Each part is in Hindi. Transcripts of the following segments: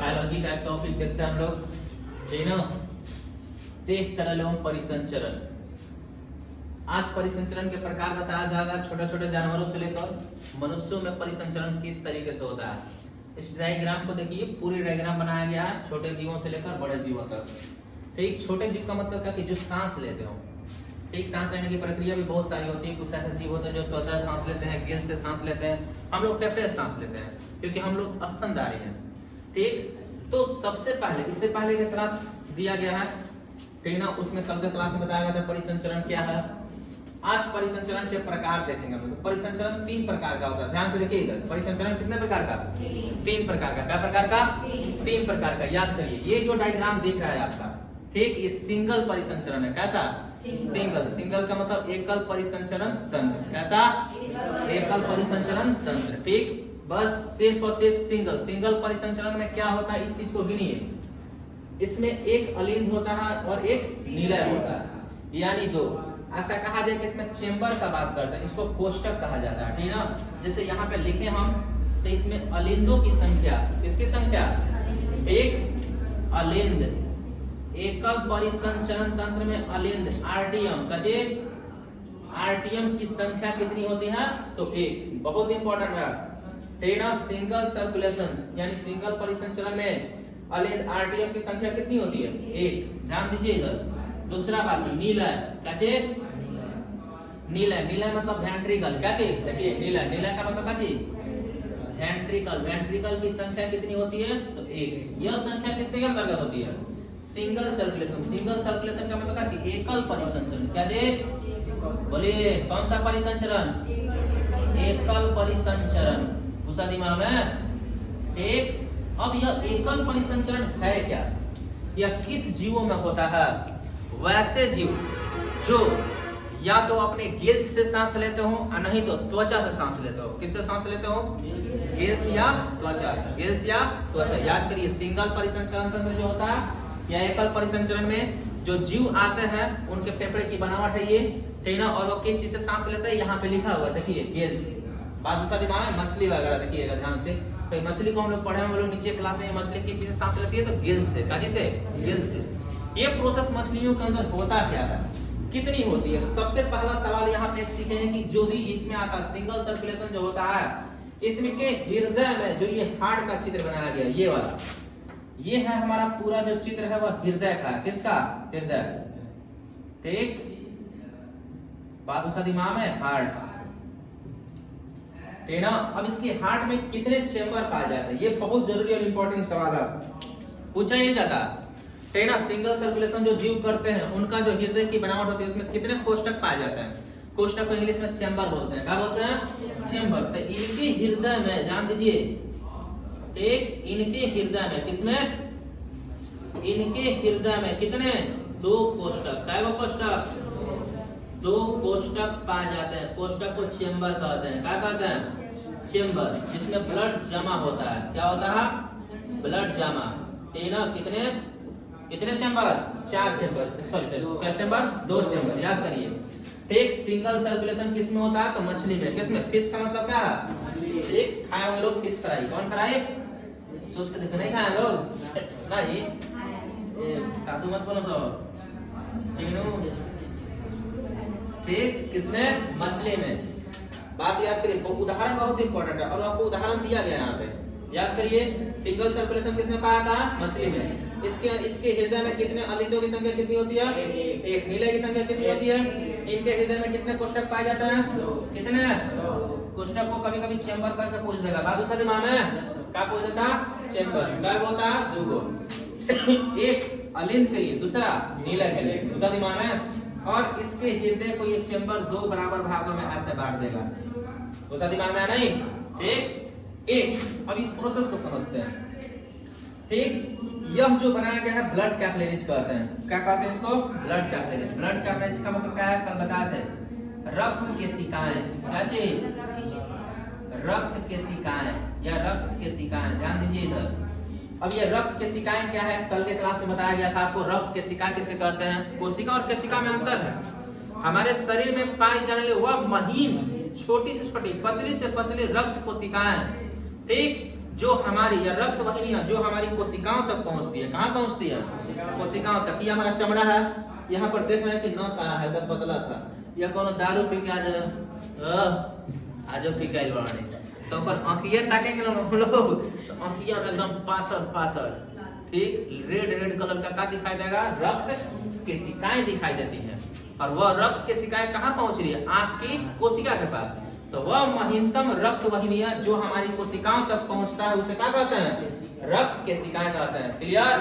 बायोलॉजी का एक टॉपिक देखते हैं हम लोग, ठीक ना। देह तरल एवं परिसंचरण। आज परिसंचरण के प्रकार बताया जाएगा, छोटे छोटे जानवरों से लेकर मनुष्यों में परिसंचरण किस तरीके से होता है। इस डायग्राम को देखिए, पूरी डायग्राम बनाया गया है छोटे जीवों से लेकर बड़े जीवों तक। ठीक, छोटे जीव का मतलब क्या कि जो सांस लेते हो। ठीक, सांस लेने की प्रक्रिया भी बहुत सारी होती है। कुछ ऐसे जीव होते हैं जो त्वचा से सांस लेते हैं, गिल्स से सांस लेते हैं, हम लोग फेफड़े से सांस लेते हैं क्योंकि हम लोग स्तनधारी हैं। ठीक, तो सबसे पहले इससे पहले जो क्लास दिया गया है, ठीक ना, उसमें कल के क्लास में बताया गया था परिसंचरण क्या है। आज परिसंचरण के प्रकार देखेंगे हम लोग। परिसंचरण 3 प्रकार का होता है, ध्यान से देखिएगा। परिसंचरण कितने प्रकार का? 3 प्रकार का। क्या प्रकार का? 3 प्रकार का। याद करिए, ये जो डायग्राम दिख रहा है आपका, ठीक, ये सिंगल परिसंचरण है। कैसा? सिंगल। सिंगल का मतलब एकल परिसंचरण तंत्र। कैसा? एकल परिसंचरण तंत्र। ठीक, बस सिर्फ और सिर्फ सिंगल। सिंगल परिसंचरण में क्या होता है, इस चीज को गिनिए। इसमें एक अलिंद होता है और एक निलय होता है, यानी 2। ऐसा कहा जाए कि इसमें चेंबर का बात करते हैं, इसको कोष्ठक कहा जाता है, ठीक ना। जैसे यहाँ पे लिखे हम, तो इसमें अलिंदों की संख्या, किसकी संख्या? एक अलिंद। एकल परिसंचरण तंत्र में अलिंद आरटीएम कजे, आरटीएम की संख्या कितनी होती है? तो 1। बहुत इंपॉर्टेंट है, ठीक ना। सिंगल सर्कुलेशन यानी सिंगल परिसंचरण में अलिंद आरटीएम की संख्या कितनी होती है? 1। ध्यान दीजिए इधर। दूसरा बात, नीलय। क्या चीज? नीलय। नीलय मतलब वेंट्रिकल। क्या चीज? देखिए, नीलय। नीलय का मतलब क्या चीज? वेंट्रिकल। वेंट्रिकल की संख्या कितनी होती है? तो 1। यह संख्या किसके अंतर्गत होती है? Single circulation. सिंगल सर्कुलेशन का मतलब क्या चीज? एकल परिसंचरण। क्या चीज? बोलिए, कौन सा परिसंचरण? एकल परिसंचरण। पूछा दिमाग में। ठीक, अब यह एकल परिसंचरण है क्या? यह किस जीवों में होता है? वैसे जीव जो या तो अपने गिल्स से सांस लेते हो और नहीं तो त्वचा से सांस लेते हो। किससे सांस लेते हो? गिल्स या त्वचा। गिल्स या त्वचा। याद करिए, सिंगल परिसंचरण तंत्र जो होता है या एकल परिसंचरण में जो जीव आते हैं उनके फेफड़े की बनावट है ये, ठीक ना। और वो किस चीज से सांस लेते हैं, यहाँ पे लिखा हुआ है, देखिए, गिल्स। बात दूसरा दिमाग में, मछली वगैरह देखिएगा ध्यान से। तो मछली को हम लोग पढ़े, हम लोग नीचे क्लास में, मछली किस चीज से सांस लेती है? तो गिल्स से। काजी से? गिल्स से। ये प्रोसेस मछलियों के अंदर होता क्या है, कितनी होती है? तो सबसे पहला सवाल यहाँ पे सीखेंगे कि जो भी इसमें आता है सिंगल सर्कुलेशन जो होता है, इसमें के हृदय में जो ये हार्ट का चित्र बनाया गया, ये वाला, ये है हमारा पूरा जो चित्र है वह हृदय का। किसका? हृदय। ठीक, बात दूसरा दिमाग में, हार्ट, ठीक ना। अब इसके हार्ट में कितने चेंबर पाए जाते हैं, ये बहुत जरूरी और इंपॉर्टेंट सवाल है, पूछा ही जाता है, ठीक ना। सिंगल सर्कुलेशन जो जीव करते हैं उनका जो हृदय की बनावट होती है उसमें कितने कोष्ठक पाए जाते हैं? कोष्ठक को इंग्लिश में चेंबर बोलते हैं। क्या बोलते हैं? चेंबर। तो इनके हृदय में ध्यान दीजिए, एक इनके हृदय में, किसमें? इनके हृदय में कितने? 2 कोष्ठक। क्या वो कोष्ठक? 2 कोष्ठक पाए जाते हैं। कोष्ठक को चेंबर कहते हैं। क्या कहते हैं? चेंबर, जिसमें ब्लड जमा होता है। क्या होता है? ब्लड जमा, ठीक ना। कितने कितने चेंबर? 4 चेंबर। सॉरी, क्या चेंबर? 2 चेंबर। याद करिए। ठीक, सिंगल सर्कुलेशन किस में होता है? तो मछली में। किस में? फिश का मतलब क्या है? ठीक, खाए हम लोग फिश फ्राई। कौन फ्राई? सोच के देखो, नहीं खाए हम लोग नहीं, साधु मत बोलो सब, ठीक। किसमें? मछली में। बात याद करिए, उदाहरण बहुत इंपॉर्टेंट है और आपको उदाहरण दिया गया है यहाँ पे। याद करिए, सिंगल सर्कुलेशन किसमें पाया था? मछली में। इसके हृदय में कितने अलिंदों की संख्या कितनी होती है? 1। नीले की संख्या कितनी होती है? इनके हृदय में कितने कोष्ठक पाए जाते हैं? कितने? कोष्ठक को कभी कभी चेंबर करके पूछ देगा। बात दूसरा दिमाग में, क्या पूछ देता? चेंबर। क्या होता है? 2 गो। एक अलिंद के लिए, दूसरा नीला के लिए। दूसरा दिमाग में, और इसके हृदय को ये चेंबर 2 बराबर भागों में ऐसे बांट देगा। दूसरा दिमाग में नहीं, ठीक। एक, अब इस प्रोसेस को समझते हैं। ठीक, यह जो बनाया गया है ब्लड कैपिलरीज कहते हैं। क्या कहते हैं इसको? Blood capillaries. ब्लड कैपिलरीज का मतलब क्या है? कल बताए थे, रक्त केशिकाएं। क्या चीज? रक्त केशिकाएं या रक्त केशिकाएं। ध्यान दीजिए इधर। अब ये रक्त केशिकाएं क्या है? कल के क्लास में बताया गया था आपको, रक्त केशिका किसे कहते हैं। कोशिका और केशिका में अंतर है। हमारे शरीर में पाई जाने वाली वह महीन, छोटी से छोटी, पतली से पतली रक्त कोशिकाएं, ठीक, जो हमारी या रक्त वाहिनियां जो हमारी कोशिकाओं तक पहुंचती है। कहाँ पहुंचती है? कोशिकाओं तक। ये हमारा चमड़ा है, यहाँ पर देख रहे हैं कि नस आया है एकदम पतला सा। या कोनो दारू पी के आज पिकाइल बाड़े तो पर आंखिया ताकेंगे हम लोग तो आंखिया में एकदम पाथर पाथर, ठीक रेड कलर का दिखाई देगा? रक्त केशिकाएं दिखाई देती हैं। और वह रक्त केशिकाएं कहाँ पहुंच रही है? आंख की कोशिका के पास। तो वह महीनतम रक्त वाहिनियां जो हमारी कोशिकाओं तक पहुंचता है उसे क्या कहते हैं? रक्त केशिकाएं कहते हैं। क्लियर?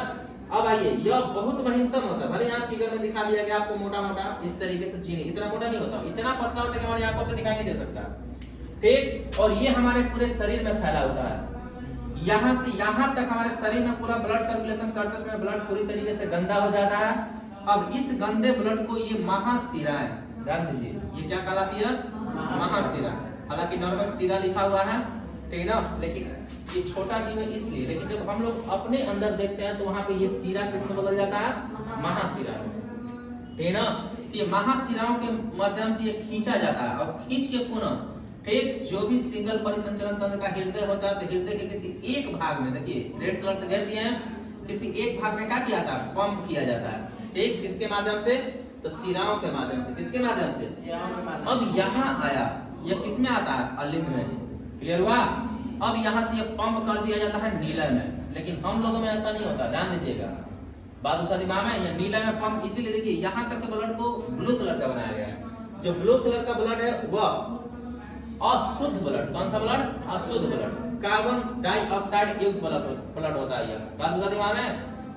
अब आइए, यह बहुत महीनतम होता है। भले यहाँ फिगर में दिखा दिया गया आपको मोटा मोटा इस तरीके से, चीनी इतना मोटा नहीं होता, इतना पतला होता है कि हमारी आंखों से दिखाई नहीं दे सकता, ठीक। और ये हमारे पूरे शरीर में फैला होता है। यहाँ से यहाँ तक हमारे शरीर में पूरा ब्लड सर्कुलेशन करते समय ब्लड पूरी तरीके से गंदा हो जाता है। अब इस गंदे ब्लड को ये महाशिराएं, ध्यान दीजिए, ये क्या कहलाती है? महाशिरा। हालांकि नॉर्मल शिरा लिखा हुआ है, ठीक ना, लेकिन ये छोटा जीव है इसलिए। लेकिन जब हम लोग अपने अंदर देखते हैं तो वहां पे ये शिरा किसमें बदल जाता है? महाशिरा, ठीक ना। ये महाशिराओं के माध्यम से ये खींचा जाता है और खींच के पुनः, ठीक, जो भी सिंगल परिसंचरण तंत्र का हृदय होता है तो हृदय के किसी एक भाग में, देखिए रेड कलर से घेर दिए हैं, किसी एक भाग में क्या किया जाता है? पंप किया जाता है, ठीक। किसके माध्यम से? तो शिराओं के माध्यम से। किसके माध्यम से? अब यहाँ आया, यह किसमें आता है? अलिंद में। क्लियर हुआ? अब यहाँ से ये पंप कर दिया जाता है नीलय में, लेकिन हम लोगों में ऐसा नहीं होता, ध्यान दीजिएगा। बात दूसरा दिमाग में, या नीलय में पंप इसीलिए, देखिए यहाँ तक के ब्लड को ब्लू कलर का बनाया गया। जो ब्लू कलर का ब्लड है वह अशुद्ध ब्लड। कौन सा ब्लड? अशुद्ध ब्लड, कार्बन डाइऑक्साइड युक्त ब्लड होता है। बात दूसरा दिमाग में,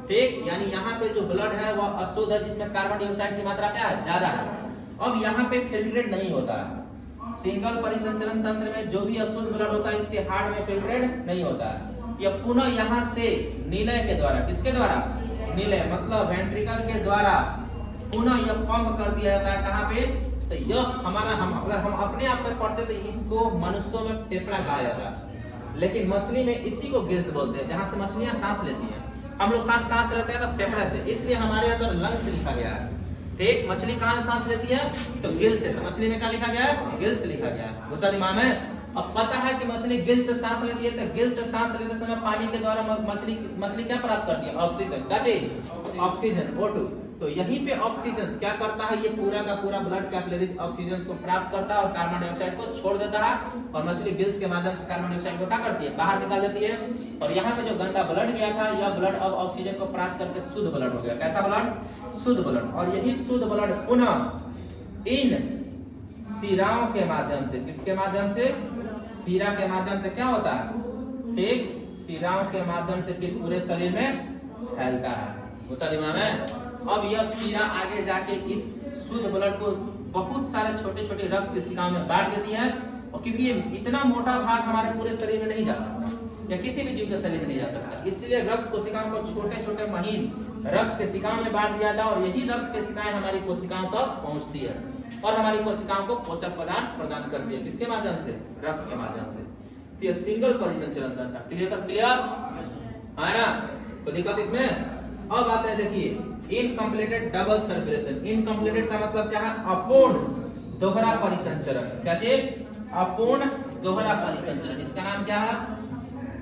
ठीक। यानी यहाँ पे जो ब्लड है वह अशुद्ध है, जिसमें कार्बन डाइऑक्साइड की मात्रा क्या है? ज्यादा है। अब यहाँ पे फिल्ट्रेट नहीं होता है। सिंगल परिसंचरण तंत्र में जो भी अशुद्ध ब्लड होता है इसके हार्ट में फिल्ट्रेट नहीं होता है। यह पुनः यहाँ से नीलय के द्वारा, किसके द्वारा? नीलय मतलब वेंट्रिकल के द्वारा पुनः यह पंप कर दिया जाता है। कहाँ पे? तो यह हमारा, अगर हम अपने आप में पढ़ते तो इसको मनुष्यों में फेफड़ा कहा जाता है, लेकिन मछली में इसी को गिल्स बोलते हैं, जहाँ से मछलियां सांस लेती हैं। हम लोग सांस कहाँ से लेते हैं? तो फेफड़ा से, इसलिए हमारे यहाँ तो लंग्स लिखा गया है, ठीक। मछली कहाँ से सांस लेती है? तो गिल से। तो मछली में क्या लिखा गया है? गिल से लिखा गया है। दूसरा दिमाग में, अब पता है कि मछली गिल से सांस लेती है, तो गिल से सांस लेते समय पानी के द्वारा मछली क्या प्राप्त करती है? ऑक्सीजन। क्या चीज? Oxygen, O2। तो यहीं पे ऑक्सीजन क्या करता है? ये पूरा का पूरा ब्लड कैपिलरीज ऑक्सीजन को प्राप्त करता है और कार्बन डाइऑक्साइड को छोड़ देता है, और मछली गिल्स के माध्यम से कार्बन डाइऑक्साइड को क्या करती है? बाहर निकाल देती है। और यहाँ पे जो गंदा ब्लड गया था, यह ब्लड अब ऑक्सीजन को प्राप्त करके शुद्ध ब्लड हो गया। कैसा ब्लड? शुद्ध ब्लड। और यही शुद्ध ब्लड पुनः इन शिराओं के माध्यम से, किसके माध्यम से? शिरा के माध्यम से क्या होता है? ठीक, शिराओं के माध्यम से फिर पूरे शरीर में फैलता है। दूसरा दिमाग में, अब यह शिरा आगे जाके इस शुद्ध ब्लड को बहुत सारे छोटे छोटे रक्त कोशिकाओं में बांट देती है। और क्योंकि ये इतना मोटा भाग हमारे पूरे शरीर में नहीं जा सकता, या किसी भी जीव के शरीर में नहीं जा सकता, इसलिए रक्त कोशिकाओं को छोटे छोटे महीन रक्त कोशिकाओं में बांट दिया था। और यही रक्त कोशिकाएं हमारी कोशिकाओं तक पहुंचती है और हमारी कोशिकाओं को पोषक पदार्थ प्रदान करती है। किसके माध्यम से? रक्त के माध्यम से। तो ये सिंगल परिसंचरण तंत्र। क्लियर? तक क्लियर है ना? कोई दिक्कत इसमें? अब आते हैं, देखिए इनकम्प्लीटेड डबल सर्कुलेशन। इनकम्प्लीटेड का मतलब क्या है? अपूर्ण दोहरा परिसंचरण। क्या चीज? अपूर्ण दोहरा परिसंचरण। इसका नाम क्या है?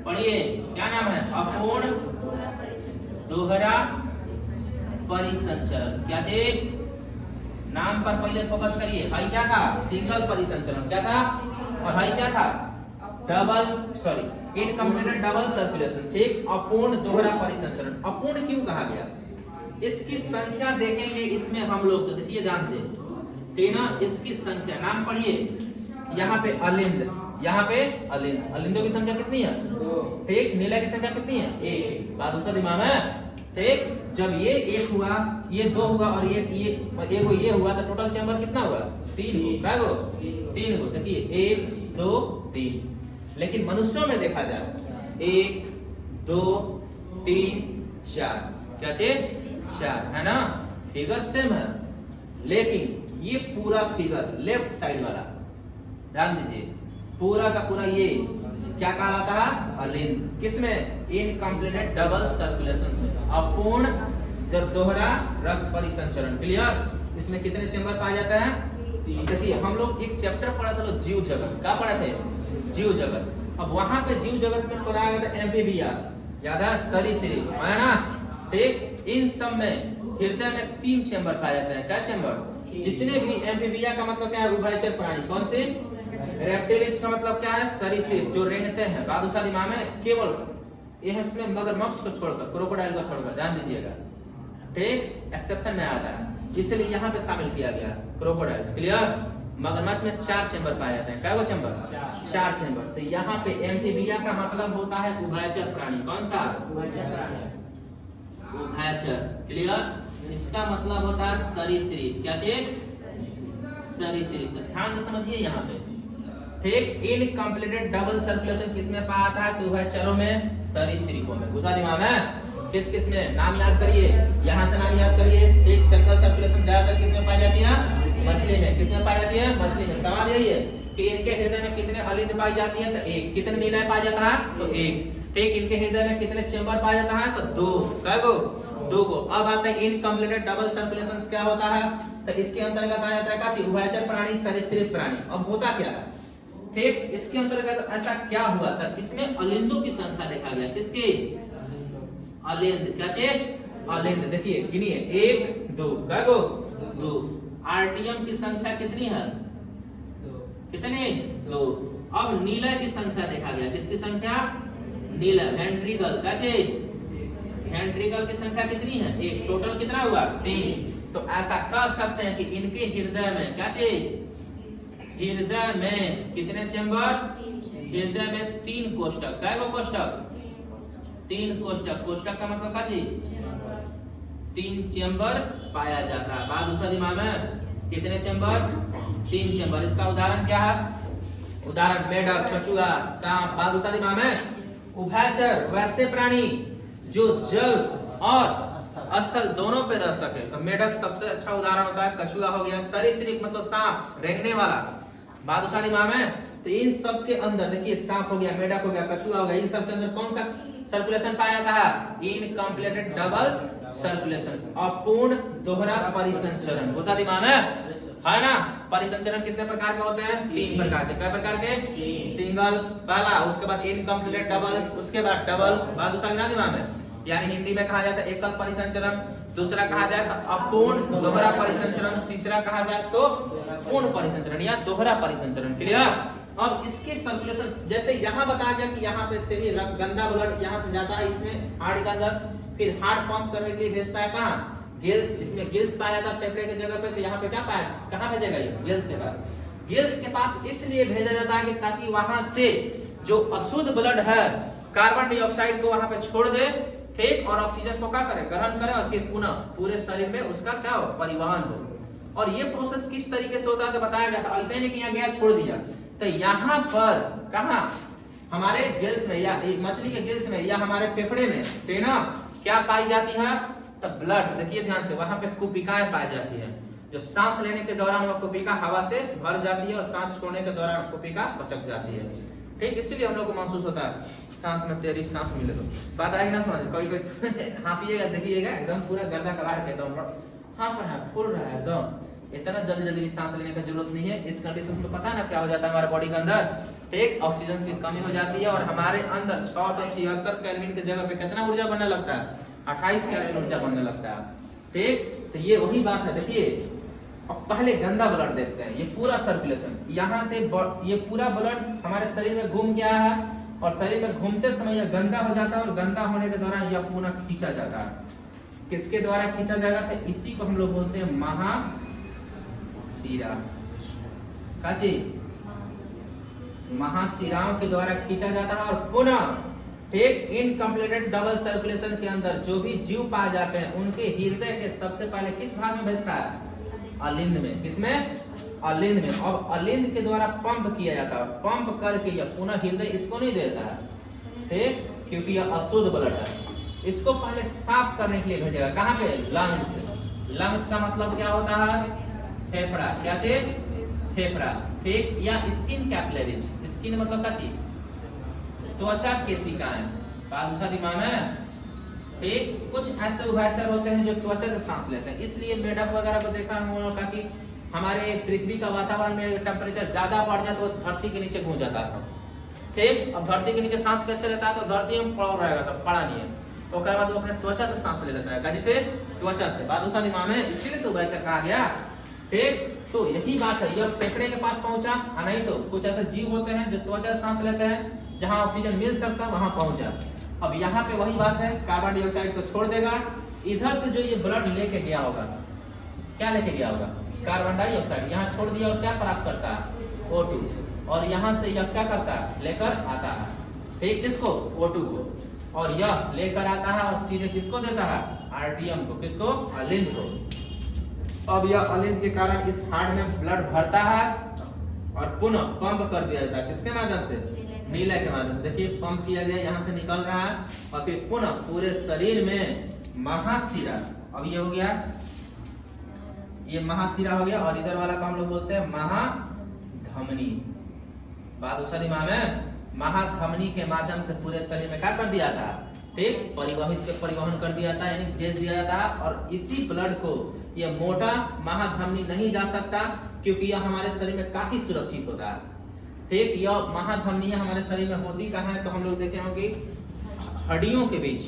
पढ़िए, क्या नाम है? अपूर्ण दोहरा परिसंचरण। क्या चीज? नाम पर पहले फोकस करिए। हाई क्या था? सिंगल परिसंचरण। क्या था? और हाई क्या था? Incompleted double circulation. ठीक, अपूर्ण दोहरा परिसंचरण। अपूर्ण क्यों कहा गया? इसकी संख्या देखेंगे इसमें हम लोग, तो देखिए ध्यान से, ठीक ना। इसकी संख्या, नाम पढ़िए, यहाँ पे अलिंद, यहाँ पे अलिंद। अलिंदों की संख्या कितनी है? 2। ठीक, नीला की संख्या कितनी है? 1। बात दूसरा दिमाग में, ठीक। जब ये 1 हुआ, ये 2 हुआ और ये हुआ, तो टोटल चैम्बर कितना हुआ? 3 गो। 3 गो। देखिए 1 2 3। लेकिन मनुष्यों में देखा जाए 1 2 3 4। क्या चीज? 4, है ना। फिगर सेम है, लेकिन ये पूरा फिगर लेफ्ट साइड वाला, ध्यान दीजिए, पूरा का पूरा ये क्या कहलाता है? अलिंद। किसमें? इनकम्प्लीटेड डबल सर्कुलेशन में, अपूर्ण दोहरा रक्त परिसंचरण। क्लियर? इसमें कितने चैम्बर पाया जाता है? देखिए हम लोग एक चैप्टर पढ़ा था, जीव जगत। क्या पढ़ा थे? जीव जगत। अब वहां पे जीव जगत में पढ़ा गया था एम्फीबिया, याद है, सरीसृप, है ना। ठीक, इन सब में हृदय में 3 चेंबर पाए जाते हैं। क्या चेंबर? जितने भी एम्फीबिया का मतलब क्या है? उभयचर प्राणी। कौन से? रेप्टिलियन का मतलब क्या है? सरीसृप, जो रेंगते हैं। बादशाह दिमाग में केवल ये है, इसमें मगरमच्छ को छोड़कर, क्रोकोडाइल को छोड़कर, ध्यान दीजिएगा। ठीक, एक्सेप्शन में आता है, इसलिए यहाँ पे शामिल किया गया क्रोकोडाइल। क्लियर? मगरमच्छ में 4 चेंबर पाए जाते हैं। क्या वो चेंबर? 4 चेंबर। तो यहाँ पे एम्फीबिया का मतलब होता है उभयचर प्राणी। कौन सा? उभयचर। क्लियर? इसका मतलब होता है सरीसृप। क्या चीज? सरीसृप। ध्यान से समझिए यहाँ पे। ठीक, इनकम्प्लीटेड डबल सर्कुलेशन किसमें पाया जाता है? तो उभयचरों में, सरीसृपों में। घुसा दिमाग में। किस किस में? नाम याद करिए, यहाँ से नाम याद करिए। ठीक, सर्कुलर सर्कुलेशन ज्यादातर किसमें पाई जाती है? मछली में। किसमें पाई जाती है? मछली में। सवाल यही है कि इनके हृदय में कितने अलिंद पाई जाती है? तो 1। कितने नीलाएं पाया जाता है? तो 1। ठीक, इनके हृदय में कितने चेंबर पाया जाता है? तो 2। कै गो? 2 को। अब आता है इनकम्प्लीटेड डबल सर्कुलेशन क्या होता है? तो इसके अंतर्गत आ जाता है क्या? उभयचर प्राणी, सरीसृप प्राणी। अब होता क्या है? ठीक, इसके अंतर्गत ऐसा क्या हुआ था? इसमें अलिंदों की संख्या देखा गया। किसकी? अलिंद। क्या चीज? अलिंद। देखिए, गिनिए, 1 2, कै गो? 2। आर्टियम की संख्या कितनी है? 2। कितनी? 2। अब नीलय की संख्या देखा गया। किसकी संख्या? नीलय, वेंट्रिकल। क्या चीज? वेंट्रिकल की संख्या कितनी है? 1। टोटल कितना हुआ? 3। तो ऐसा कह सकते हैं कि इनके हृदय में, क्या चीज? हृदय में कितने चेंबर? हृदय में 3 कोष्ठक। कै गो कोष्ठक? 3 कोष्ठक। कोष्ठक का मतलब क्या चीज? 3 चेंबर पाया जाता है। बात दूसरा दिमाग में, कितने चेंबर? 3 चेंबर। इसका उदाहरण क्या है? उदाहरण मेढक, कछुआ, सांप। बात दूसरा दिमाग में, उभयचर वैसे प्राणी जो जल और स्थल दोनों पे रह सके। तो मेढक सबसे अच्छा उदाहरण होता है। कछुआ हो गया। सरीसृप मतलब सांप, रेंगने वाला। बात दूसरा दिमाग में, तो इन सब के अंदर देखिए, सांप हो गया, मेढक हो गया, कछुआ हो गया, इन सब के अंदर कौन सा सर्कुलेशन पाया जाता है? इनकम्प्लीटेड डबल सर्कुलेशन, अपूर्ण दोहरा परिसंचरण। घुसा दिमाग में, है ना। परिसंचरण कितने प्रकार के होते हैं? 3 प्रकार के। क्या प्रकार के? सिंगल पहला, उसके बाद इनकम्प्लीटेड डबल, उसके बाद डबल। बात दूसरा दिमाग में, यानी हिंदी में कहा जाता है एकल परिसंचरण, दूसरा कहा जाए तो अपूर्ण दोहरा परिसंचरण, तीसरा कहा जाए तो पूर्ण परिसंचरण या दोहरा परिसंचरण। क्लियर? अब इसके सर्कुलेशन जैसे यहाँ बताया गया कि यहाँ पे से भी गंदा ब्लड यहाँ से जाता है इसमें हार्ट के अंदर, फिर हार्ट पंप करने के लिए भेजता है कहाँ? गिल्स। इसमें गिल्स पाया जाता है फेफड़े की जगह पे। तो यहाँ पे क्या पाया? कहाँ भेजेगा ये? गिल्स के पास। गिल्स के पास इसलिए भेजा जाता है कि ताकि वहां से जो अशुद्ध ब्लड है कार्बन डाइऑक्साइड को वहां पे छोड़ दे। ठीक, और ऑक्सीजन को क्या करे? ग्रहण करे, और फिर पुनः पूरे शरीर में उसका क्या हो? परिवहन हो। और ये प्रोसेस किस तरीके से होता है तो बताया गया था। ऐसे नहीं किया गया छोड़ दिया। तो यहाँ पर कहा? हमारे गिल्स में या मछली के गिल्स में या हमारे फेफड़े में, ठीक ना, क्या पाई जाती है? तो ब्लड। देखिए ध्यान से, वहां पे कुपिकाएं पाई जाती है। जो सांस लेने के दौरान वह कुपिका हवा से भर जाती है और सांस छोड़ने के दौरान कुपिका पचक जाती है। ठीक, इसीलिए हम लोग को महसूस होता है सांस में तेरी सांस मिले। तो बात आएगी ना समझ? कोई हाफिएगा, देखिएगा एकदम पूरा गर्दा कबाड़ के एकदम हाँ पर है, फूल रहा है एकदम। इतना जल्दी जल्दी भी सांस लेने की जरूरत नहीं है। इस कंडीशन में पता है ना क्या हो जाता है हमारे बॉडी के अंदर? एक ऑक्सीजन की कमी हो जाती है और हमारे अंदर 676 केल्विन की जगह पे कितना ऊर्जा बनने लगता है? 28 केल्विन ऊर्जा बनने लगता है। ठीक, तो ये वही बात है। देखिए, अब पहले गंदा ब्लड देखते हैं। ये पूरा सर्कुलेशन यहाँ से ये पूरा ब्लड हमारे शरीर में घूम गया है और शरीर में घूमते समय यह गंदा हो जाता है और गंदा होने के दौरान यह पुनः खींचा जाता है। किसके द्वारा खींचा जाएगा? तो इसी को हम लोग बोलते हैं महाशिरा। काची? महाशिराओं के द्वारा खींचा जाता है और पुनः ठीक इनकम्प्लीटेड डबल सर्कुलेशन के अंदर जो भी जीव पाए जाते हैं उनके हृदय के सबसे पहले किस भाग में भेजता है? अलिंद में। किसमें? अलिंद में। अब अलिंद के द्वारा पंप किया जाता है। पंप करके यह पुनः हृदय इसको नहीं देता है, ठीक, क्योंकि यह अशुद्ध ब्लड है। इसको पहले साफ करने के लिए भेजेगा। कहाँ पे? लंग्स। लंग्स का मतलब क्या होता है? फेफड़ा। क्या चीज? फेफड़ा। ठीक, या स्किन कैपिलरीज। स्किन मतलब क्या चीज? त्वचा केशिकाएं। दूसरा दिमाग में, ठीक, कुछ ऐसे उभयचर होते हैं जो त्वचा से सांस लेते हैं। इसलिए मेढक वगैरह को देखा होगा कि हमारे पृथ्वी का वातावरण में टेम्परेचर ज्यादा बढ़ जाए तो धरती के नीचे घुस जाता था। ठीक। अब धरती के नीचे सांस कैसे लेता है, तो धरती में पड़ा रहेगा, तो पड़ा नहीं है, तो उसके बाद वो अपने त्वचा से सांस ले लेता है, जिसे त्वचा से। बात दूसरा दिमाग में, इसीलिए तो वैसे कहा गया। ठीक, तो यही बात है, यह फेफड़े के पास पहुंचा, नहीं तो कुछ ऐसे जीव होते हैं जो त्वचा से सांस लेते हैं, जहां ऑक्सीजन मिल सकता है वहां पहुंचा। अब यहाँ पे वही बात है, कार्बन डाइऑक्साइड को छोड़ देगा, इधर से जो ये ब्लड लेके गया होगा, क्या लेके गया होगा, कार्बन डाइऑक्साइड, यहाँ छोड़ दिया और क्या प्राप्त करता है, O2, और यहाँ से यह क्या करता है, लेकर आता है, ठीक, किसको, O2 को, और यह लेकर आता है और सीधे किसको देता है, RTM को, किसको, अलिंद को। अब यह अलिंद के कारण इस हार्ट में ब्लड भरता है और पुनः पंप कर दिया जाता है, किसके माध्यम से, नीला के माध्यम से। देखिए पंप किया गया, यहाँ से निकल रहा है और फिर पुनः पूरे शरीर में महाशिरा, अब ये हो गया, ये महाशिरा हो गया, और इधर वाला को हम लोग बोलते हैं महाधमनी। बात दूसरा दिमाग में, महाधमनी के माध्यम से पूरे शरीर में क्या कर दिया था, ठीक, परिवहन कर दिया था, यानी भेज दिया जाता है। और इसी ब्लड को ये मोटा महाधमनी नहीं जा सकता, क्योंकि यह हमारे शरीर में काफी सुरक्षित होता है, ठीक। यह महाधमनियां हमारे शरीर में होती कहाँ है, तो हम लोग देखे होंगे हड्डियों के बीच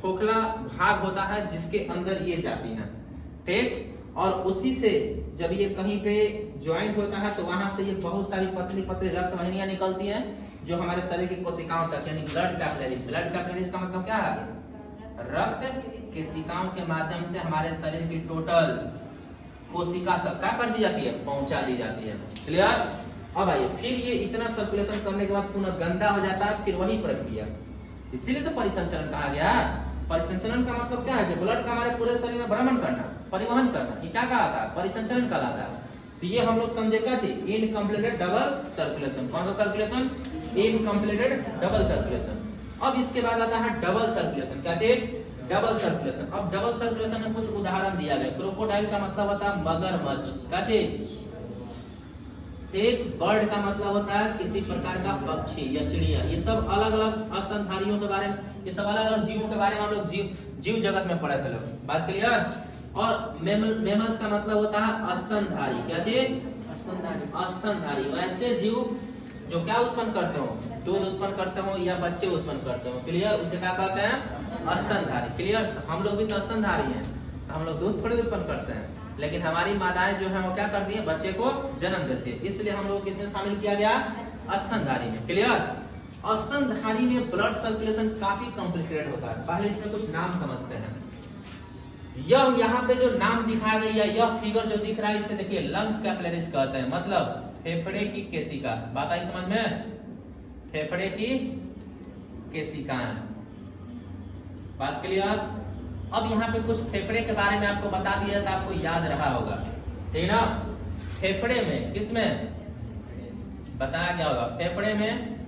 खोखला भाग होता है, जिसके अंदर ये जाती हैं, ठीक। और उसी से जब ये कहीं पे ज्वाइंट होता है, तो वहां से ये बहुत सारी पतली पतली रक्त वाहिनियां निकलती हैं, जो हमारे शरीर की कोशिकाओं तक, यानी ब्लड कैपिलरीज। ब्लड कैपिलरीज का मतलब क्या है, रक्त केशिकाओं के माध्यम से हमारे शरीर की टोटल कोशिका तक क्या कर दी जाती है, पहुंचा दी जाती है। क्लियर। अब आइए, फिर ये इतना सर्कुलेशन करने के बाद पुनः गंदा हो जाता है, फिर वही प्रक्रिया, इसीलिए तो परिसंचरण कहा गया। परिसंचरण का मतलब क्या है, कि ब्लड का हमारे पूरे शरीर में भ्रमण करना, परिवहन करना, ये क्या कहलाता है, परिसंचरण कहलाता है। तो ये हम लोग समझे क्या चीज, इनकम्प्लीटेड डबल सर्कुलेशन। कौन सा सर्कुलेशन, इनकम्प्लीटेड डबल सर्कुलेशन। अब इसके बाद आता है डबल सर्कुलेशन, क्या चीज, डबल सर्कुलेशन। अब डबल सर्कुलेशन में कुछ उदाहरण दिया गया। क्रोकोडाइल का मतलब होता है मगरमच्छ, क्या चीज, एक बर्ड का मतलब होता है किसी प्रकार का पक्षी या चिड़िया। ये सब अलग अलग स्तनधारियों के बारे में, ये सब अलग अलग जीवों के बारे में हम लोग जीव जगत में पढ़े थे लोग, बात क्लियर। और मेमल्स का मतलब होता है स्तनधारी, क्या चीज, स्तनधारी, वैसे जीव जो क्या उत्पन्न करते हो, दूध उत्पन्न करते हो या बच्चे उत्पन्न करते हो, क्लियर, उसे क्या कहते हैं, स्तनधारी। क्लियर। हम लोग भी तो स्तनधारी हैं, हम लोग दूध थोड़ी उत्पन्न करते हैं, लेकिन हमारी माताएं जो है वो क्या करती है, बच्चे को जन्म देती है, इसलिए हम लोग किसमें शामिल किया गया, स्तनधारी में। क्लियर। स्तनधारी में ब्लड सर्कुलेशन काफी कॉम्प्लिकेटेड होता है। पहले इसमें कुछ नाम समझते हैं। यह यहाँ पे जो नाम दिखाया गया, यह फिगर जो दिख रहा है, इसे देखिए लंग्स कैपिलरीज कहते हैं, मतलब फेफड़े की केशिका। बात आई समझ में, फेफड़े की केशिकाएं, बात क्लियर। अब यहाँ पे कुछ फेफड़े के बारे में आपको बता दिया था, आपको याद रहा होगा, ठीक ना। फेफड़े में, किसमें बताया गया होगा, फेफड़े में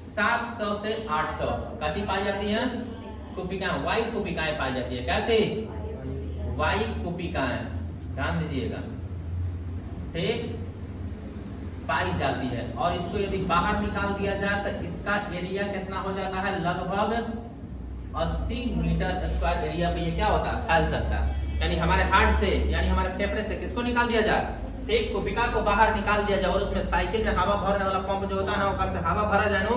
700 से 800 काची पाई जाती है, कुपिकाएं, वायु कुपिकाएं पाई जाती है। कैसे, वायु कुपिकाएं, ध्यान दीजिएगा, ठीक, पाई जाती है। और इसको यदि बाहर निकाल दिया जाए तो इसका एरिया कितना हो जाता है, लगभग 80 मीटर स्क्वायर एरिया पे ये क्या होता है, फैल सकता है। यानी हमारे हार्ट से, यानी हमारे फेफड़े से किसको निकाल दिया जाए, एक कुपिका को बाहर निकाल दिया जाए, और उसमें साइकिल में हवा भरने वाला पंप जो होता है ना, ऊपर से हवा भरा जाए ना,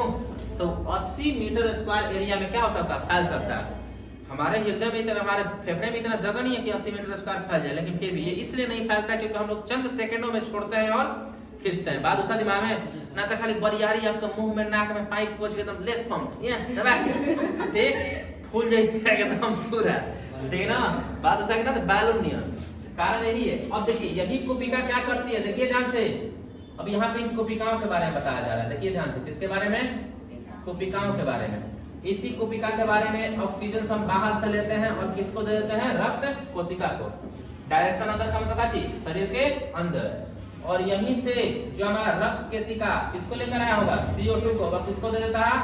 तो 80 मीटर स्क्वायर एरिया में क्या हो सकता है, फैल सकता है। हमारे हृदय में इतना, हमारे फेफड़े में इतना जगह नहीं है कि 80 मीटर स्क्वायर फैल जाए, लेकिन फिर भी ये इसलिए नहीं फैलता क्योंकि हम लोग चंद सेकंडों में छोड़ते हैं और खींचते हैं। बात दूसरा दिमाग में, ना तो खाली बरियारी आपका मुंह में नाक में पाइप पहुंच के एकदम लेफ्ट पंप ये दबा के, ठीक, फूल जाएगा एकदम पूरा, ठीक ना। बात दूसरा ना, तो बैलून नहीं है, कारण यही है। अब देखिए यही कुपिका क्या करती है, देखिए ध्यान से। अब यहाँ पे इन कुपिकाओं के बारे में बताया जा रहा है, देखिए ध्यान से, किसके बारे में, कुपिकाओं के बारे में। इसी कुपिका के बारे में ऑक्सीजन हम बाहर से लेते हैं और किसको दे देते हैं, रक्त कोशिका को। डायरेक्शन अंदर का मतलब क्या, शरीर के अंदर। और यहीं से जो हमारा रक्त केशिका किसको लेकर आया होगा, CO2 को, वह किसको दे देता है,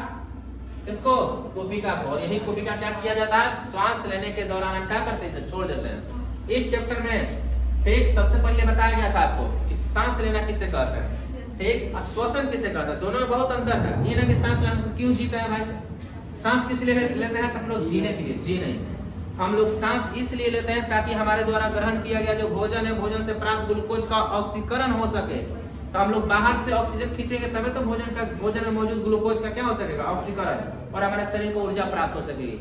किसको, कुपिका को। और यही कुपिका क्या किया जाता है, श्वास लेने के दौरान हम क्या करते हैं, छोड़ देते हैं। इस चैप्टर में एक सबसे पहले बताया गया था आपको कि सांस लेना किसे कहते हैं, एक श्वसन किसे कहते हैं, दोनों में बहुत अंतर है। ये ना कि सांस लेना क्यों जीते हैं भाई, सांस किस लिए लेते हैं, तो हम लोग जीने के लिए, जी नहीं, हम लोग सांस इसलिए लेते हैं ताकि हमारे द्वारा ग्रहण किया गया जो भोजन है, भोजन से प्राप्त ग्लूकोज का ऑक्सीकरण हो सके, तो हम लोग बाहर से ऑक्सीजन खींचेंगे तभी तो भोजन में मौजूद ग्लूकोज का क्या हो सकेगा, ऑक्सीकरण, और हमारे शरीर को ऊर्जा प्राप्त हो सकेगी।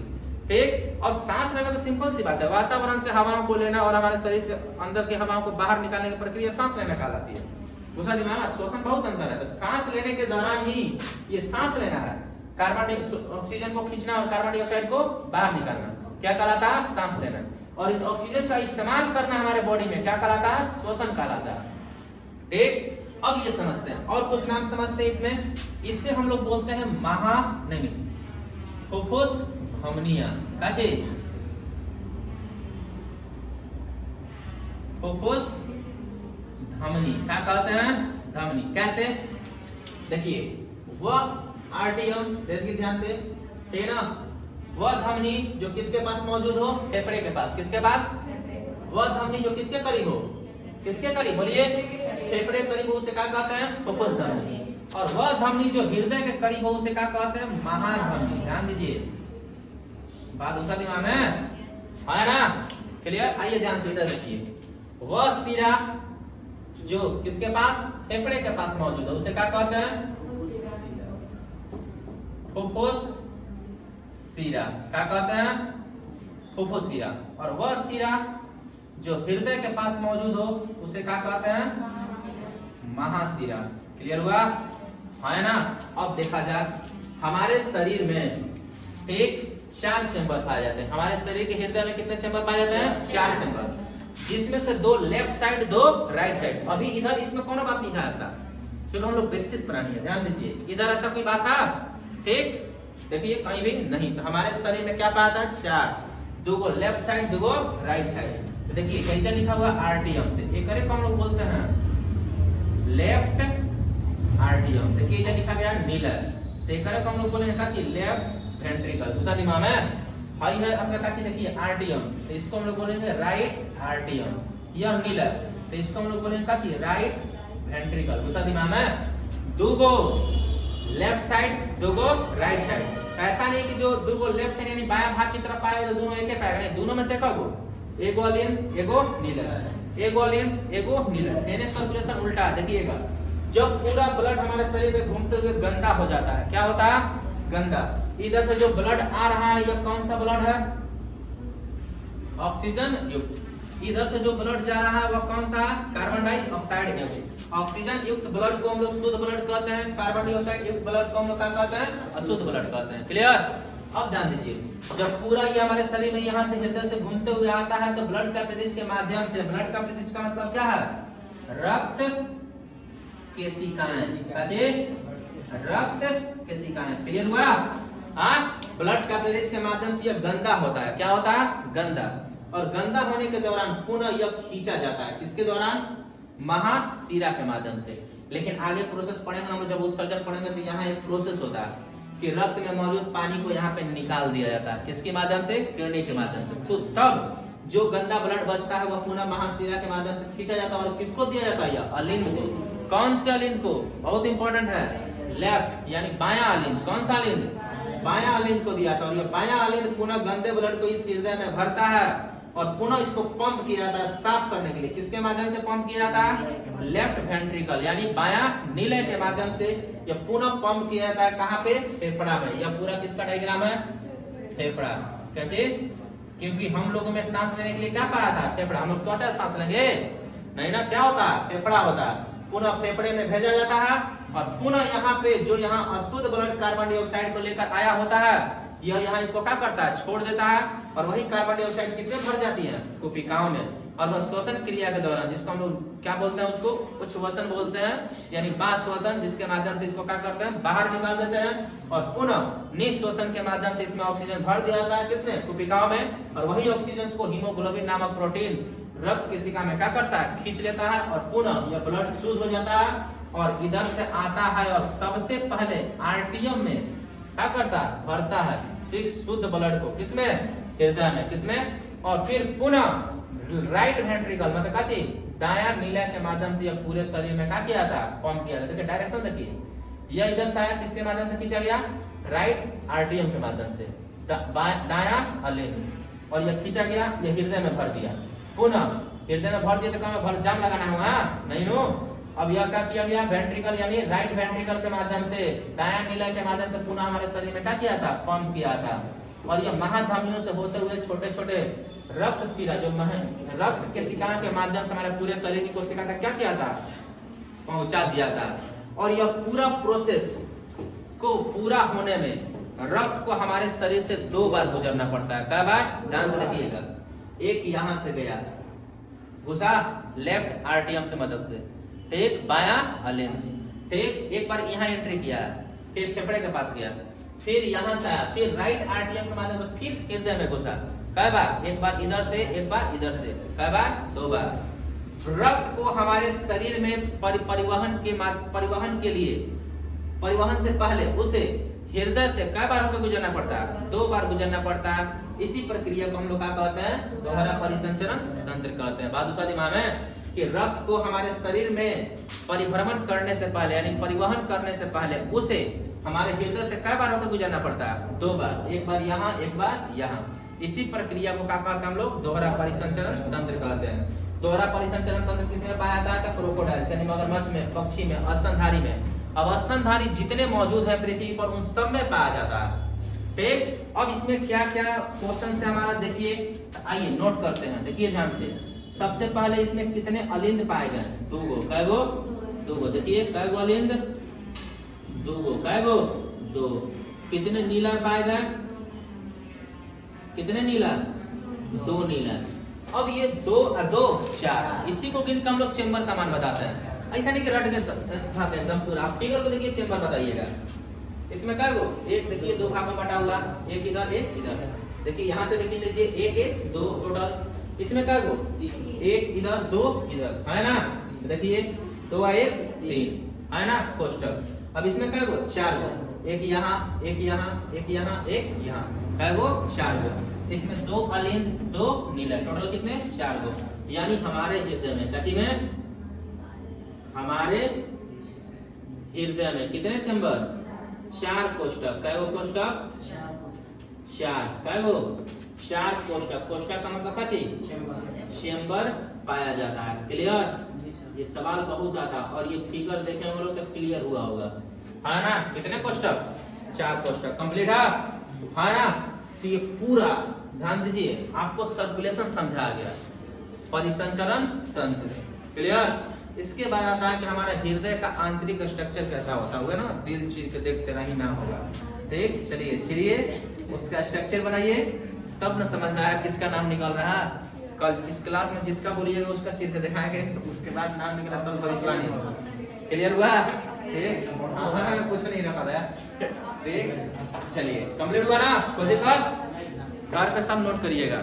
ठीक। और सांस लेना तो सिंपल सी बात है, वातावरण से हवाओं को लेना और हमारे शरीर से अंदर की हवाओं को बाहर निकालने की प्रक्रिया सांस लेना कहलाती है। दूसरा दिमाग में श्वसन बहुत अंतर है। तो सांस लेने के दौरान ही ये सांस लेना है, कार्बन ऑक्सीजन को खींचना और कार्बन डाइऑक्साइड को बाहर निकालना क्या कहलाता है, सांस लेना। और इस ऑक्सीजन का इस्तेमाल करना हमारे बॉडी में क्या कहलाता है, श्वसन कहलाता है। ठीक। अब ये समझते हैं और कुछ नाम समझते हैं इसमें। इससे हम लोग बोलते हैं महानमी, फुफ्फुस धमनियां, काचे फुफ्फुस धमनी क्या कहते हैं, धमनी। कैसे, देखिए वह आर्टियम, देखिए ध्यान से, ठीक ना, वह धमनी जो किसके पास मौजूद हो, फेफड़े के पास। किसके पास, वह धमनी जो किसके करीब हो, किसके करीब बोलिए, फेफड़े करीब हो उसे क्या कहते हैं, फुफ्फुस धमनी। और वह धमनी जो हृदय के करीब हो उसे क्या कहते हैं, महाधमनी। ध्यान दीजिए, बात दूसरा दिमाग में है ना, क्लियर। आइए ध्यान से इधर देखिए, वह सिरा जो किसके पास, फेफड़े के पास मौजूद है उसे क्या कहते हैं, फुफ्फुस सिरा। क्या कहते हैं, फुफ्फुस सिरा। और वह सिरा जो हृदय के पास मौजूद हो उसे क्या कहते हैं, महाशिरा। क्लियर हुआ है ना। अब देखा जाए हमारे शरीर में एक 4 चैम्बर पाए जाते हैं। हमारे शरीर के हृदय में कितने चैम्बर पाए जाते हैं, 4 चैम्बर, जिसमें से 2 लेफ्ट साइड, 2 राइट साइड। अभी इधर इसमें कौन बात नहीं था ऐसा, क्योंकि हम लोग विकसित प्राणी है। ध्यान दीजिए, इधर ऐसा कोई बात था, ठीक, देखिए कहीं भी नहीं। तो हमारे शरीर में क्या पाया था, 4, 2 लेफ्ट साइड, 2 राइट साइड। तो देखिए कैसे लिखा हुआ आर्टियम, एक को हम लोग बोलते हैं लेफ्ट आर्टियम। देखिए इधर लिखा गया नीलर, तो एक को हम लोग बोलेंगे काची, लेफ्ट वेंट्रिकल। दूसरा दिमाग में हाई है अपना काची, देखिए आर्टियम, तो इसको हम लोग बोलेंगे राइट आर्टियम। यह नीलर, तो इसको हम लोग बोलेंगे काची, राइट वेंट्रिकल। दूसरा दिमाग में 2 लेफ्ट साइड, 2 राइट साइड। ऐसा नहीं कि जो 2 लेफ्ट साइड यानी बायां भाग की तरफ पाएगा तो दोनों एक ही पाएगा, नहीं, दोनों में से कब, एगो अलिन एगो नीलर, एगो अलिन एगो नीलर। यानी सर्कुलेशन उल्टा। देखिएगा जब पूरा ब्लड हमारे शरीर में घूमते हुए गंदा हो जाता है, क्या होता है, गंदा। इधर से जो ब्लड आ रहा है यह कौन सा ब्लड है, ऑक्सीजन युक्त। इधर से जो ब्लड जा रहा है वह कौन सा, कार्बन डाइऑक्साइड युक्त। ऑक्सीजन युक्त ब्लड को हम लोग शुद्ध ब्लड कहते हैं, कार्बन डाइऑक्साइड युक्त ब्लड को हम लोग क्या कहते हैं, अशुद्ध ब्लड कहते हैं। क्लियर। अब ध्यान दीजिए, जब पूरा ये हमारे शरीर में यहाँ से हृदय से घूमते हुए आता है तो ब्लड कैपिलरीज के माध्यम से, ब्लड कैपिलरीज का मतलब क्या है, रक्त केशिकाएं, रक्त केशिकाएं। क्लियर हुआ। ब्लड कैपिलरीज के माध्यम से यह गंदा होता है, क्या होता है, गंदा। और गंदा होने के दौरान पुनः यह खींचा जाता है, किसके दौरान, महाशिरा के माध्यम से। लेकिन आगे प्रोसेस पढ़ेंगे हम, जब उत्सर्जन पढ़ेंगे तो यहाँ एक प्रोसेस होता है कि रक्त में मौजूद पानी को यहाँ पे निकाल दिया जाता है, किसके माध्यम से, किडनी के माध्यम से। तो तब जो गंदा ब्लड बचता है वह पुनः महाशिरा के माध्यम से खींचा जाता है और किसको दिया जाता है, यह अलिंद को। कौन से अलिंद को, बहुत इंपॉर्टेंट है, लेफ्ट यानी बायां अलिंद। कौन सा अलिंद, बायां अलिंद को दिया था। और यह बायां अलिंद पुनः गंदे ब्लड को इस हृदय में भरता है और पुनः इसको पंप किया जाता है साफ करने के लिए। किसके माध्यम से पंप किया जाता है, लेफ्ट वेंट्रिकल यानी बायां नीले के माध्यम से यह पुनः पंप किया जाता है। कहाँ पे, फेफड़ा में। यह पूरा किसका डायग्राम है, फेफड़ा। कैसे, क्योंकि हम लोगों में सांस लेने के लिए क्या पाया था, फेफड़ा। हम लोग त्वचा सांस लेंगे नहीं ना, क्या होता है, फेफड़ा होता है। पुनः फेफड़े में भेजा जाता है और पुनः यहाँ पे जो यहाँ अशुद्ध ब्लड कार्बन डाइऑक्साइड को लेकर आया होता है, यह यहाँ इसको क्या करता है, छोड़ देता है। और वही कार्बन डाइऑक्साइड किसमें भर जाती है, कोशिकाओं में। और वह श्वसन क्रिया के दौरान, जिसको हम लोग क्या बोलते हैं, उसको उच्छ्वसन बोलते हैं, यानी बाह्य श्वसन, जिसके माध्यम से इसको क्या करते हैं, बाहर निकाल देते हैं। और पुनः निःश्वसन के माध्यम से इसमें ऑक्सीजन भर दिया जाता है, किसमें, कोशिकाओं में। और वही ऑक्सीजन को हीमोग्लोबिन नामक प्रोटीन रक्त केशिका में क्या करता है, खींच लेता है और पुनः यह ब्लड शुद्ध हो जाता है और इधर से आता है और सबसे पहले आर्टियम में क्या करता है, भरता है शुद्ध ब्लड को, किसमें, हृदय में, किसमें। और फिर पुनः राइट वेंट्रिकल मतलब क्या चीज, दायां नीला के माध्यम से यह पूरे शरीर में क्या किया था, पंप किया था। देखिए डायरेक्शन देखिए, यह इधर से आया, किसके माध्यम से खींचा गया, राइट आर्टियम के माध्यम से, दायां अलिंद, और यह खींचा गया, यह हृदय में भर दिया। पुनः हृदय में भर दिया तो कहाँ भर, जाम लगाना होगा नहीं नो, अब यह क्या किया गया, वेंट्रिकल यानी राइट वेंट्रिकल के माध्यम से दायां नीला के माध्यम से पुनः हमारे शरीर में क्या किया था, पंप किया था। और यह महाधमनियों से होते हुए छोटे छोटे रक्त शिरा जो रक्त के शिका के माध्यम से हमारे पूरे शरीर की कोशिका का क्या किया था, पहुंचा दिया था। और यह पूरा प्रोसेस को पूरा होने में रक्त को हमारे शरीर से 2 बार गुजरना पड़ता है। कई बार, ध्यान से देखिएगा, एक यहां से गया घुसा लेफ्ट आरटीएम की मदद से, ठीक, बायां अलिंद, ठीक, एक बार यहाँ एंट्री किया, फिर फेफड़े के पास गया, फिर यहाँ से आया, फिर राइट आरटीएम के माध्यम से फिर हृदय में घुसा। कई बार, एक बार इधर से, एक बार इधर से, कई बार, 2 बार। रक्त को हमारे शरीर में परिवहन के लिए, परिवहन से पहले उसे हृदय से कई बार होकर गुजरना पड़ता है, 2 बार गुजरना पड़ता है। इसी प्रक्रिया को हम लोग क्या कहते हैं, दोहरा परिसंचरण तंत्र कहते हैं। बात दूसरा दिमाग में कि रक्त को हमारे शरीर में परिभ्रमण करने से पहले यानी परिवहन करने से पहले उसे हमारे हृदय से कई बार होकर गुजरना पड़ता है, 2 बार, एक बार यहाँ, एक बार यहाँ। इसी प्रक्रिया को क्या कहते हैं हम लोग, दोहरा परिसंचरण तंत्र कहते हैं। दोहरा परिसंचरण तंत्र किसमें पाया जाता है, क्रोकोडाइल यानी मगरमच्छ में, पक्षी में, स्तनधारी में। अब स्तनधारी जितने मौजूद है पृथ्वी पर उन सब में पाया जाता है, ठीक। अब इसमें क्या क्या क्वेश्चन है हमारा, देखिए, आइए नोट करते हैं, देखिए ध्यान से। सबसे पहले इसमें कितने अलिंद पाए गए, 2 गो, कै गो, 2 गो, देखिए कै गो अलिंद, 2 गो, कै गो, 2। कितने नीला पाए गए, कितने नीला, 2 नीला। अब ये 2 और 2 4, इसी को गिन के हम लोग चेंबर का मान बताते हैं। ऐसा नहीं कि रट के खाते हैं एकदम पूरा, आप फिगर को देखिए, चेंबर बताइएगा। इसमें क्या गो, एक देखिए 2 भाग में बटा हुआ, एक इधर एक इधर, देखिए यहाँ से देखिए लीजिए 1 1 2 टोटल। इसमें क्या गो, 1 इधर 2 इधर, है ना, देखिए 2 1 3, है ना, कोष्टक। अब इसमें क्या गो, 4 गो, एक यहाँ, एक यहाँ, एक यहाँ, एक यहाँ, क्या गो, 4 गो। इसमें 2 अलिंद 2 नीला, टोटल कितने, 4 गो। यानी हमारे हृदय में, कची में, हमारे हृदय में कितने चेंबर, 4 कोष्टक, कै गो कोष्टक, 4, कै गो, 4 कोष्टक। कोष्टक का मतलब क्या चीज, चेंबर पाया जाता है। क्लियर, ये सवाल बहुत आता और ये फिगर देखे हम लोग तो क्लियर हुआ होगा, है ना। कितने कोष्टक, 4 कोष्टक, कंप्लीट है ना। तो ये पूरा ध्यान दीजिए, आपको सर्कुलेशन समझाया गया, परिसंचरण तंत्र, क्लियर। इसके बाद आता है कि हमारा हृदय का आंतरिक स्ट्रक्चर कैसा होता होगा ना, दिल चीर के देखते नहीं ना होगा, ठीक। चलिए चलिए उसका स्ट्रक्चर बनाइए, तब न समझ में आया किसका नाम निकल रहा है। कल इस क्लास में जिसका बोलिएगा उसका चीर के दिखाएंगे, उसके बाद नाम निकला कल भविष्यवाणी होगा। क्लियर हुआ, ठीक, हाँ, कुछ नहीं रखा था, ठीक। चलिए कंप्लीट हुआ ना, कोई दिक्कत, घर पे सब नोट करिएगा।